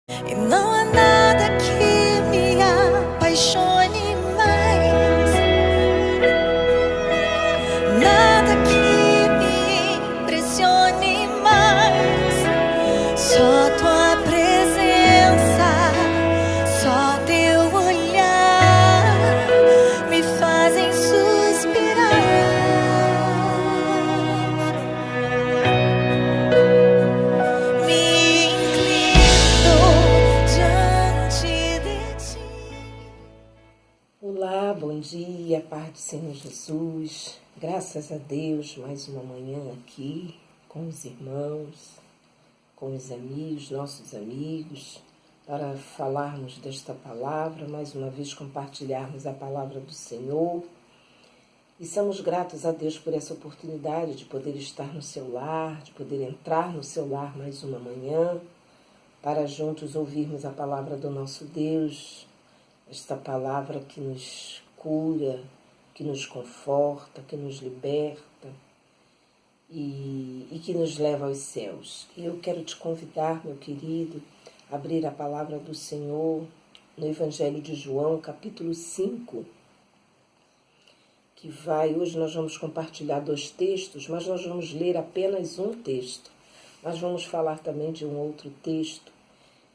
E não há nada que me apaixone mais, nada que me impressione mais. Só tua presença, só teu olhar me fazem suspirar. Me inclino diante de ti. Olá, bom dia, paz do Senhor Jesus. Graças a Deus, mais uma manhã aqui com os irmãos, com os amigos, nossos amigos, para falarmos desta palavra, mais uma vez compartilharmos a palavra do Senhor. E somos gratos a Deus por essa oportunidade de poder estar no seu lar, de poder entrar no seu lar mais uma manhã, para juntos ouvirmos a palavra do nosso Deus, esta palavra que nos cura, que nos conforta, que nos liberta e que nos leva aos céus. E eu quero te convidar, meu querido, a abrir a palavra do Senhor no Evangelho de João, capítulo 5, que hoje nós vamos compartilhar 2 textos, mas nós vamos ler apenas um texto. Nós vamos falar também de um outro texto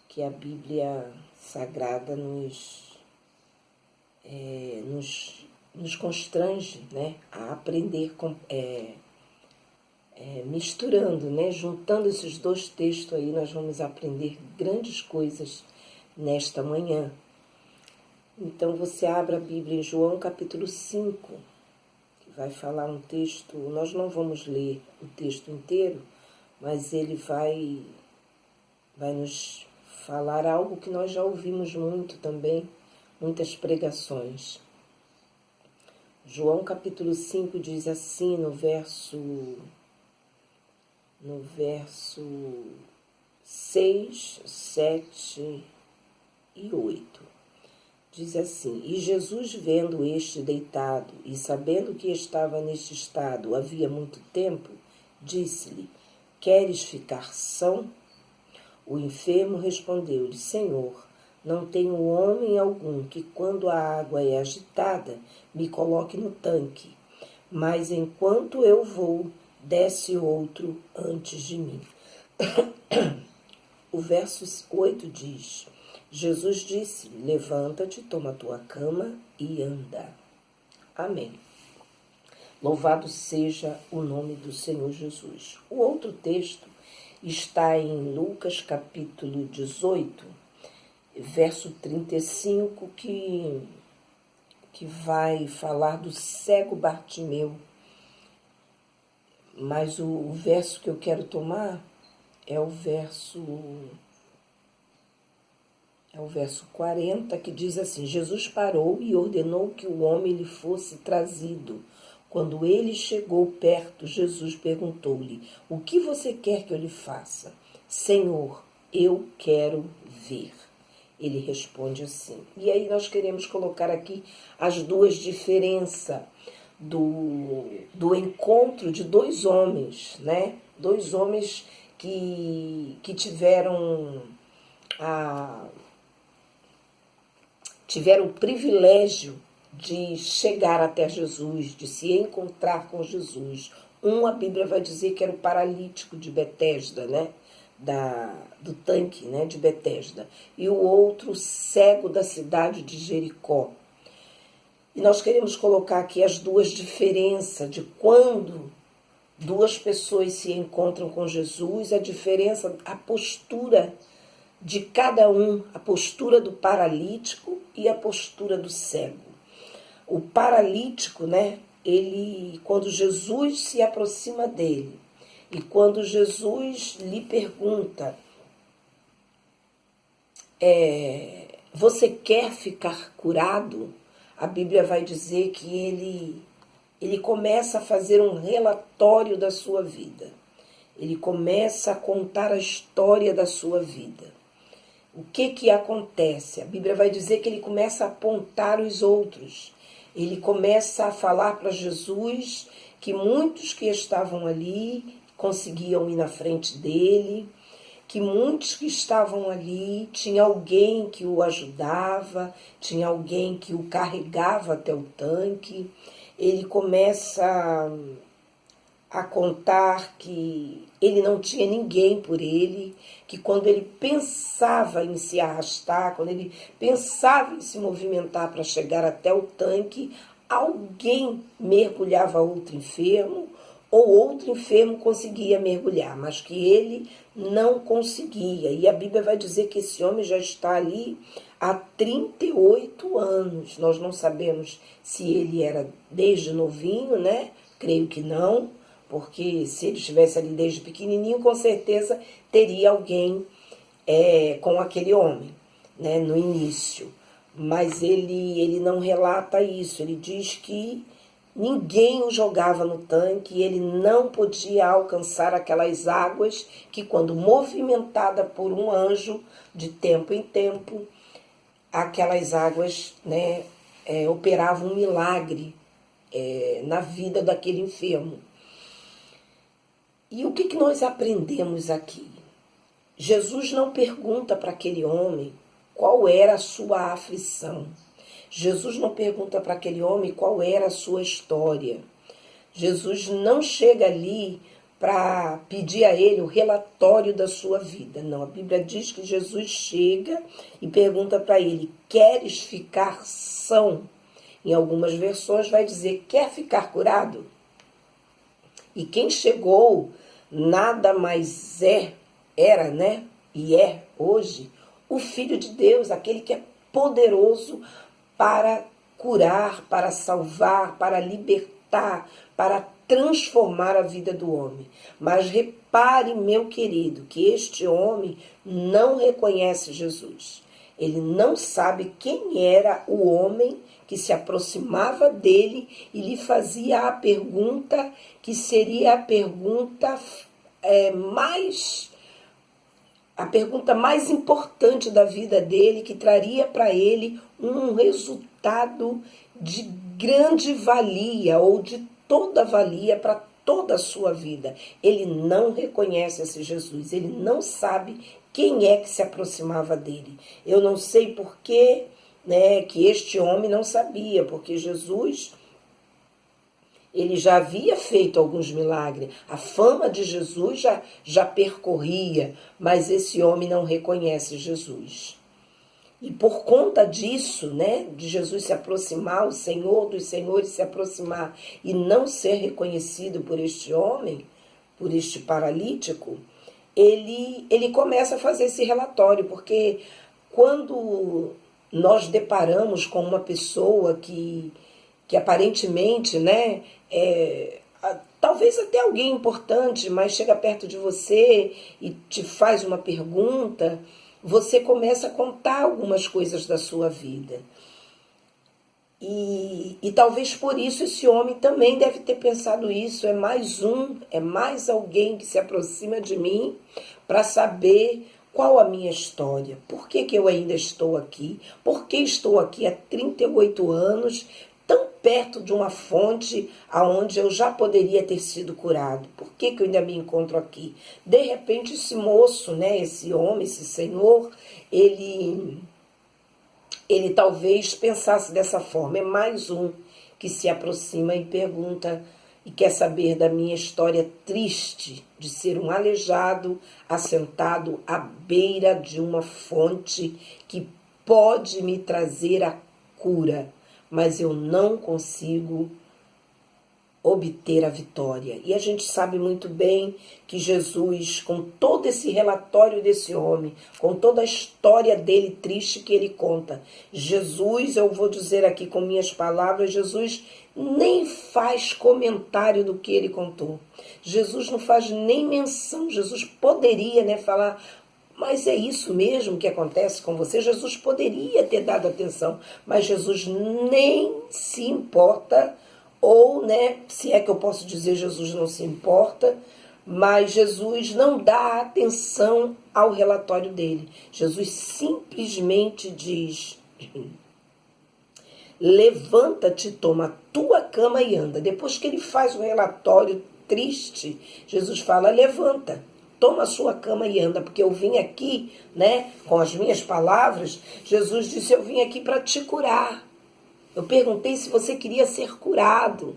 que a Bíblia Sagrada nos constrange, né, a aprender misturando, né, juntando esses 2 textos aí, nós vamos aprender grandes coisas nesta manhã. Então você abre a Bíblia em João capítulo 5, que vai falar um texto, nós não vamos ler o texto inteiro, mas ele vai nos falar algo que nós já ouvimos muito também, muitas pregações. João capítulo 5 diz assim no verso 6, 7 e 8. Diz assim: E Jesus, vendo este deitado e sabendo que estava neste estado havia muito tempo, disse-lhe: Queres ficar são? O enfermo respondeu-lhe: Senhor, não tenho homem algum que, quando a água é agitada, me coloque no tanque, mas enquanto eu vou, desce outro antes de mim. O verso 8 diz: Jesus disse: Levanta-te, toma a tua cama e anda. Amém. Louvado seja o nome do Senhor Jesus. O outro texto está em Lucas capítulo 18, verso 35, que vai falar do cego Bartimeu. Mas o verso que eu quero tomar é o verso 40, que diz assim: Jesus parou e ordenou que o homem lhe fosse trazido. Quando ele chegou perto, Jesus perguntou-lhe: O que você quer que eu lhe faça? Senhor, eu quero ver. Ele responde assim. E aí nós queremos colocar aqui as 2 diferenças do encontro de 2 homens, né? 2 homens que tiveram o privilégio de chegar até Jesus, de se encontrar com Jesus. A Bíblia vai dizer que era o paralítico de Betesda, né? Do tanque, né, de Betesda, e o outro cego da cidade de Jericó. E nós queremos colocar aqui as 2 diferenças de quando 2 pessoas se encontram com Jesus, a diferença, a postura de cada um, a postura do paralítico e a postura do cego. O paralítico, né, quando Jesus se aproxima dele, e quando Jesus lhe pergunta, você quer ficar curado? A Bíblia vai dizer que ele começa a fazer um relatório da sua vida. Ele começa a contar a história da sua vida. O que acontece? A Bíblia vai dizer que ele começa a apontar os outros. Ele começa a falar para Jesus que muitos que estavam ali conseguiam ir na frente dele, que muitos que estavam ali, tinha alguém que o ajudava, tinha alguém que o carregava até o tanque. Ele começa a contar que ele não tinha ninguém por ele, que quando ele pensava em se arrastar, quando ele pensava em se movimentar para chegar até o tanque, alguém mergulhava outro enfermo, ou outro enfermo conseguia mergulhar, mas que ele não conseguia. E a Bíblia vai dizer que esse homem já está ali há 38 anos. Nós não sabemos se ele era desde novinho, né? Creio que não, porque se ele estivesse ali desde pequenininho, com certeza teria alguém com aquele homem, né, no início. Mas ele não relata isso, ele diz que ninguém o jogava no tanque, ele não podia alcançar aquelas águas que, quando movimentada por um anjo, de tempo em tempo, aquelas águas, né, operavam um milagre na vida daquele enfermo. E o que nós aprendemos aqui? Jesus não pergunta para aquele homem qual era a sua aflição. Jesus não pergunta para aquele homem qual era a sua história. Jesus não chega ali para pedir a ele o relatório da sua vida. Não, a Bíblia diz que Jesus chega e pergunta para ele: queres ficar são? Em algumas versões vai dizer: quer ficar curado? E quem chegou nada mais era, né? E é hoje o Filho de Deus, aquele que é poderoso para curar, para salvar, para libertar, para transformar a vida do homem. Mas repare, meu querido, que este homem não reconhece Jesus. Ele não sabe quem era o homem que se aproximava dele e lhe fazia a pergunta que seria a pergunta mais importante da vida dele, que traria para ele um resultado de grande valia ou de toda valia para toda a sua vida. Ele não reconhece esse Jesus, ele não sabe quem é que se aproximava dele. Eu não sei por que, né, que este homem não sabia, porque Jesus, ele já havia feito alguns milagres, a fama de Jesus já percorria, mas esse homem não reconhece Jesus. E por conta disso, né, de Jesus se aproximar, o Senhor dos Senhores se aproximar e não ser reconhecido por este homem, por este paralítico, ele começa a fazer esse relatório, porque quando nós deparamos com uma pessoa que aparentemente, né, talvez até alguém importante, mas chega perto de você e te faz uma pergunta, você começa a contar algumas coisas da sua vida. E talvez por isso esse homem também deve ter pensado isso. É mais alguém que se aproxima de mim para saber qual a minha história. Por que eu ainda estou aqui? Por que estou aqui há 38 anos, tão perto de uma fonte aonde eu já poderia ter sido curado? Por que eu ainda me encontro aqui? De repente esse moço, né, esse homem, esse senhor, ele talvez pensasse dessa forma. É mais um que se aproxima e pergunta e quer saber da minha história triste de ser um aleijado assentado à beira de uma fonte que pode me trazer a cura, mas eu não consigo obter a vitória. E a gente sabe muito bem que Jesus, com todo esse relatório desse homem, com toda a história dele triste que ele conta, Jesus, eu vou dizer aqui com minhas palavras, Jesus nem faz comentário do que ele contou. Jesus não faz nem menção. Jesus poderia, né, falar: mas é isso mesmo que acontece com você? Jesus poderia ter dado atenção, mas Jesus nem se importa. Ou, né, se é que eu posso dizer, Jesus não se importa, mas Jesus não dá atenção ao relatório dele. Jesus simplesmente diz: levanta-te, toma a tua cama e anda. Depois que ele faz o relatório triste, Jesus fala: levanta, toma a sua cama e anda, porque eu vim aqui, né, com as minhas palavras, Jesus disse, eu vim aqui para te curar. Eu perguntei se você queria ser curado.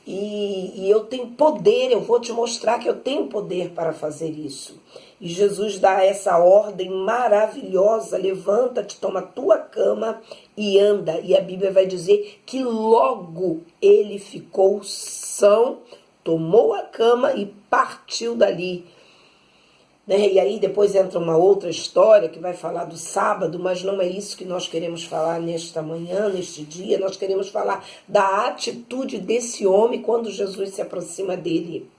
E eu tenho poder, eu vou te mostrar que eu tenho poder para fazer isso. E Jesus dá essa ordem maravilhosa, levanta-te, toma a tua cama e anda. E a Bíblia vai dizer que logo ele ficou são, tomou a cama e partiu dali. E aí depois entra uma outra história que vai falar do sábado, mas não é isso que nós queremos falar nesta manhã, neste dia. Nós queremos falar da atitude desse homem quando Jesus se aproxima dele.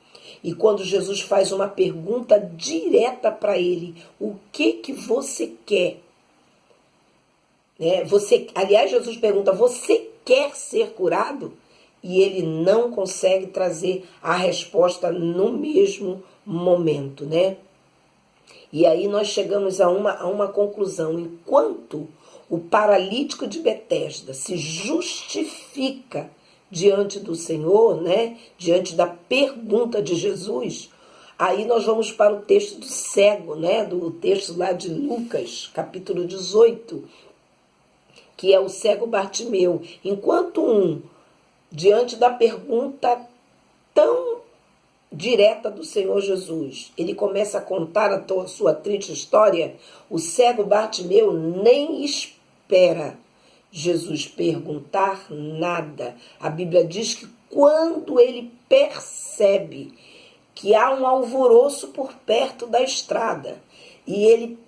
E quando Jesus faz uma pergunta direta para ele, o que você quer? Aliás, Jesus pergunta, você quer ser curado? E ele não consegue trazer a resposta no mesmo momento, né? E aí nós chegamos a uma conclusão. Enquanto o paralítico de Betesda se justifica diante do Senhor, né, diante da pergunta de Jesus, aí nós vamos para o texto do cego, né, do texto lá de Lucas, capítulo 18, que é o cego Bartimeu. Enquanto diante da pergunta tão direta do Senhor Jesus, ele começa a contar a sua triste história, o cego Bartimeu nem espera Jesus perguntar nada. A Bíblia diz que quando ele percebe que há um alvoroço por perto da estrada e ele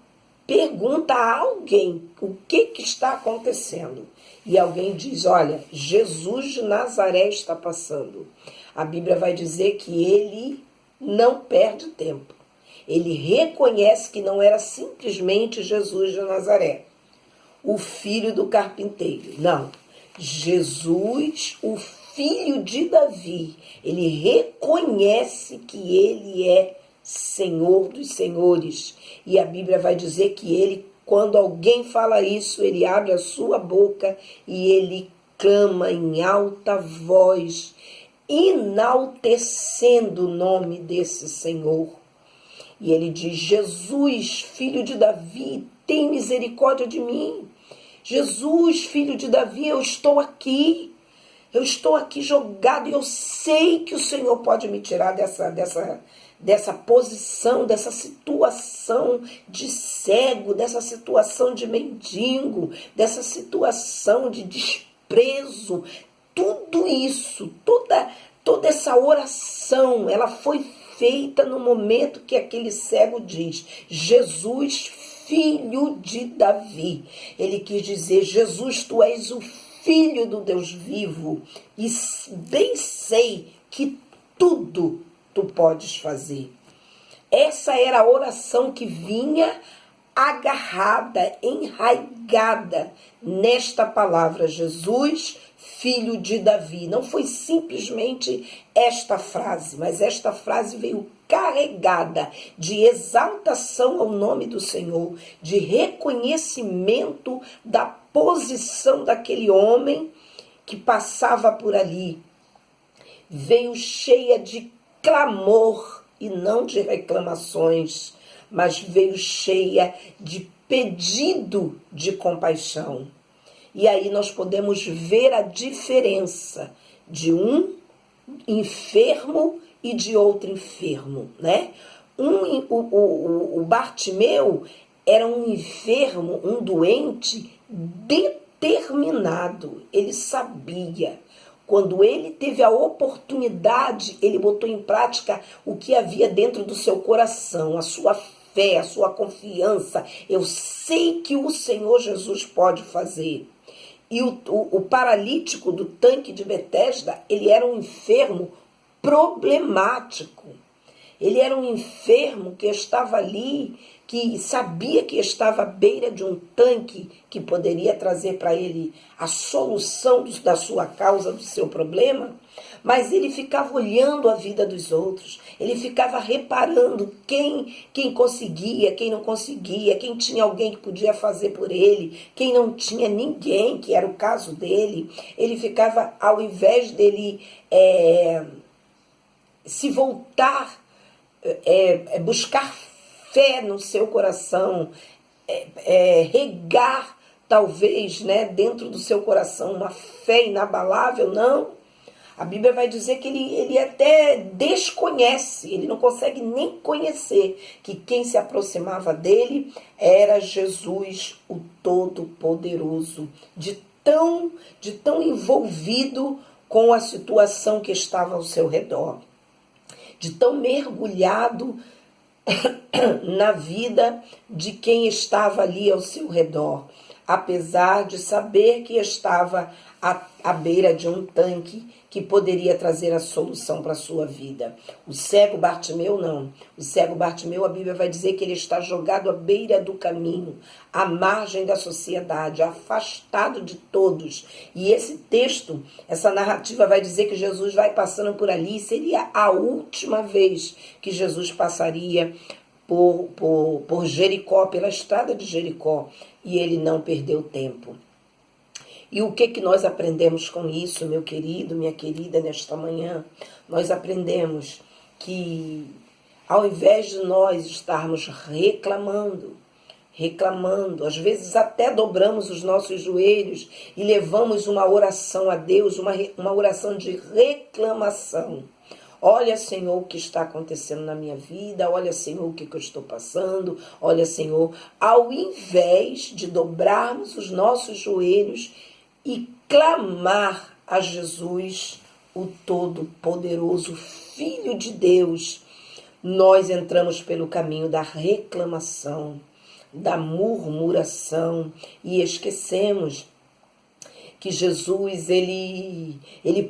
pergunta a alguém o que está acontecendo, e alguém diz, olha, Jesus de Nazaré está passando. A Bíblia vai dizer que ele não perde tempo. Ele reconhece que não era simplesmente Jesus de Nazaré, o filho do carpinteiro. Não, Jesus, o filho de Davi. Ele reconhece que ele é Senhor dos senhores. E a Bíblia vai dizer que ele, quando alguém fala isso, ele abre a sua boca e ele clama em alta voz, enaltecendo o nome desse Senhor. E ele diz, Jesus, filho de Davi, tem misericórdia de mim. Jesus, filho de Davi, eu estou aqui jogado e eu sei que o Senhor pode me tirar dessa posição, dessa situação de cego, dessa situação de mendigo, dessa situação de desprezo. Tudo isso, toda essa oração, ela foi feita no momento que aquele cego diz, Jesus, filho de Davi. Ele quis dizer, Jesus, tu és o filho do Deus vivo e bem sei que tudo tu podes fazer. Essa era a oração que vinha agarrada, enraigada nesta palavra, Jesus, filho de Davi. Não foi simplesmente esta frase, mas esta frase veio carregada de exaltação ao nome do Senhor, de reconhecimento da posição daquele homem que passava por ali. Veio cheia de clamor e não de reclamações, mas veio cheia de pedido de compaixão. E aí nós podemos ver a diferença de um enfermo e de outro enfermo, né? O Bartimeu era um enfermo, um doente determinado. Ele sabia. Quando ele teve a oportunidade, ele botou em prática o que havia dentro do seu coração, a sua fé, a sua confiança. Eu sei que o Senhor Jesus pode fazer. E o paralítico do tanque de Betesda, ele era um enfermo problemático. Ele era um enfermo que estava ali, que sabia que estava à beira de um tanque que poderia trazer para ele a solução da sua causa, do seu problema, mas ele ficava olhando a vida dos outros, ele ficava reparando quem conseguia, quem não conseguia, quem tinha alguém que podia fazer por ele, quem não tinha ninguém, que era o caso dele. Ele ficava, ao invés dele se voltar buscar fé no seu coração, regar talvez, né, dentro do seu coração uma fé inabalável, não. A Bíblia vai dizer que ele até desconhece, ele não consegue nem conhecer que quem se aproximava dele era Jesus, o Todo-Poderoso, de tão envolvido com a situação que estava ao seu redor, de tão mergulhado na vida de quem estava ali ao seu redor, apesar de saber que estava à beira de um tanque que poderia trazer a solução para a sua vida. O cego Bartimeu não. O cego Bartimeu, a Bíblia vai dizer que ele está jogado à beira do caminho, à margem da sociedade, afastado de todos. E esse texto, essa narrativa vai dizer que Jesus vai passando por ali, seria a última vez que Jesus passaria por Jericó, pela estrada de Jericó, e ele não perdeu tempo. E o que nós aprendemos com isso, meu querido, minha querida, nesta manhã? Nós aprendemos que, ao invés de nós estarmos reclamando, às vezes até dobramos os nossos joelhos e levamos uma oração a Deus, uma oração de reclamação. Olha, Senhor, o que está acontecendo na minha vida. Olha, Senhor, o que eu estou passando. Olha, Senhor, ao invés de dobrarmos os nossos joelhos e clamar a Jesus, o Todo-Poderoso, Filho de Deus, nós entramos pelo caminho da reclamação, da murmuração e esquecemos que Jesus, ele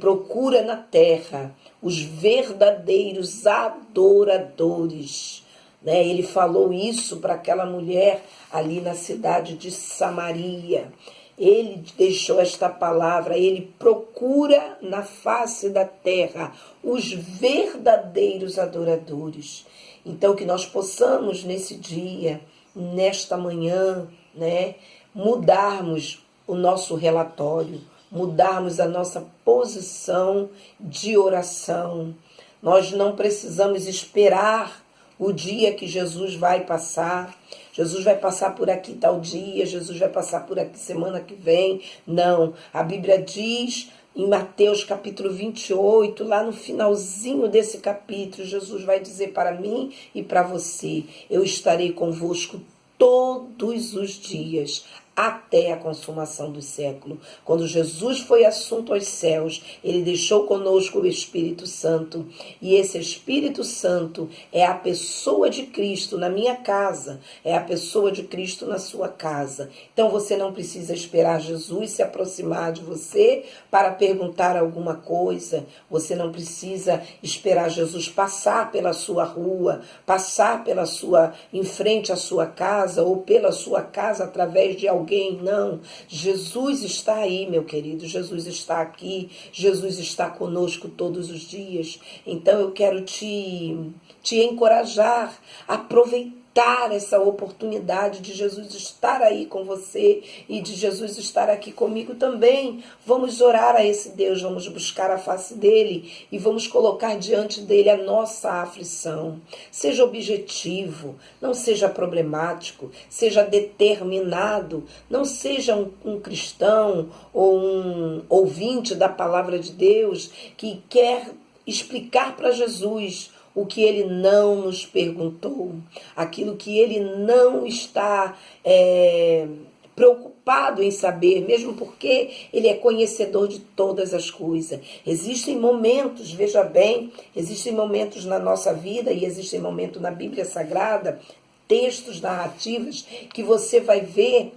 procura na terra os verdadeiros adoradores, né? Ele falou isso para aquela mulher ali na cidade de Samaria. Ele deixou esta palavra, ele procura na face da terra os verdadeiros adoradores. Então, que nós possamos nesse dia, nesta manhã, né, mudarmos o nosso relatório, mudarmos a nossa posição de oração. Nós não precisamos esperar o dia que Jesus vai passar. Jesus vai passar por aqui tal dia, Jesus vai passar por aqui semana que vem. Não, a Bíblia diz em Mateus capítulo 28, lá no finalzinho desse capítulo, Jesus vai dizer para mim e para você: eu estarei convosco todos os dias, até a consumação do século. Quando Jesus foi assunto aos céus, ele deixou conosco o Espírito Santo. E esse Espírito Santo é a pessoa de Cristo na minha casa, é a pessoa de Cristo na sua casa. Então você não precisa esperar Jesus se aproximar de você para perguntar alguma coisa. Você não precisa esperar Jesus passar pela sua rua, passar em frente à sua casa ou pela sua casa através de alguém. Não, Jesus está aí, meu querido, Jesus está aqui, Jesus está conosco todos os dias. Então eu quero te encorajar a aproveitar essa oportunidade de Jesus estar aí com você e de Jesus estar aqui comigo também. Vamos orar a esse Deus, vamos buscar a face dele e vamos colocar diante dele a nossa aflição. Seja objetivo, não seja problemático, seja determinado, não seja um cristão ou um ouvinte da palavra de Deus que quer explicar para Jesus o que ele não nos perguntou, aquilo que ele não está preocupado em saber, mesmo porque ele é conhecedor de todas as coisas. Existem momentos, veja bem, existem momentos na nossa vida e existem momentos na Bíblia Sagrada, textos, narrativas, que você vai ver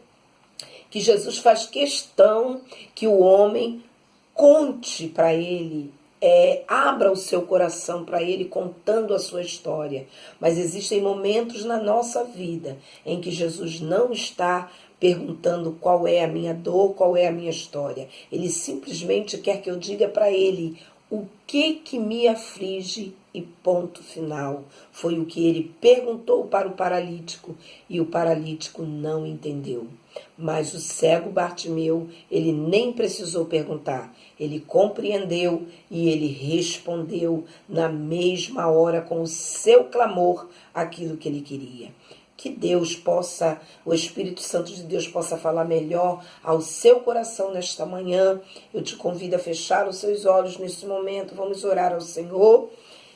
que Jesus faz questão que o homem conte para ele, abra o seu coração para ele contando a sua história. Mas existem momentos na nossa vida em que Jesus não está perguntando qual é a minha dor, qual é a minha história. Ele simplesmente quer que eu diga para ele o que me aflige e ponto final. Foi o que ele perguntou para o paralítico e o paralítico não entendeu. Mas o cego Bartimeu, ele nem precisou perguntar. Ele compreendeu e ele respondeu na mesma hora com o seu clamor aquilo que ele queria. Que Deus possa, o Espírito Santo de Deus possa falar melhor ao seu coração nesta manhã. Eu te convido a fechar os seus olhos nesse momento. Vamos orar ao Senhor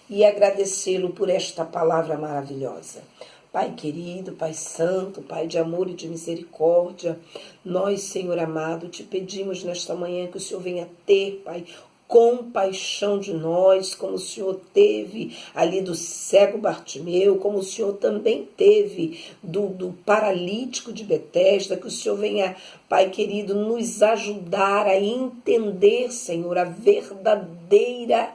e agradecê-lo por esta palavra maravilhosa. Pai querido, Pai santo, Pai de amor e de misericórdia, nós, Senhor amado, te pedimos nesta manhã que o Senhor venha ter, Pai, compaixão de nós, como o Senhor teve ali do cego Bartimeu, como o Senhor também teve do paralítico de Betesda, que o Senhor venha, Pai querido, nos ajudar a entender, Senhor, a verdadeira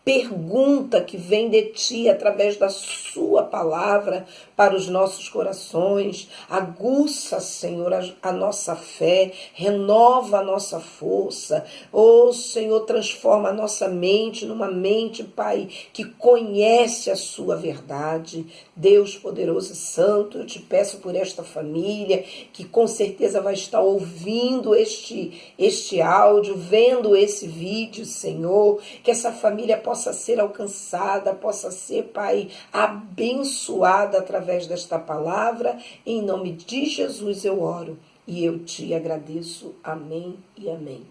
pergunta que vem de Ti através da Sua palavra para os nossos corações. Aguça, Senhor, a nossa fé, renova a nossa força. Oh, Senhor, transforma a nossa mente numa mente, Pai, que conhece a Sua verdade. Deus poderoso e santo, eu te peço por esta família, que com certeza vai estar ouvindo este áudio, vendo esse vídeo, Senhor, que essa família possa ser alcançada, possa ser, Pai, abençoada através desta palavra. Em nome de Jesus eu oro e eu te agradeço. Amém e amém.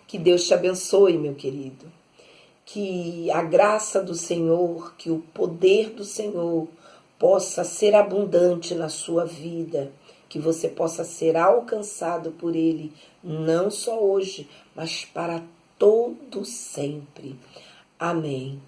Que Deus te abençoe, meu querido. Que a graça do Senhor, que o poder do Senhor possa ser abundante na sua vida, que você possa ser alcançado por Ele, não só hoje, mas para todo sempre. Amém.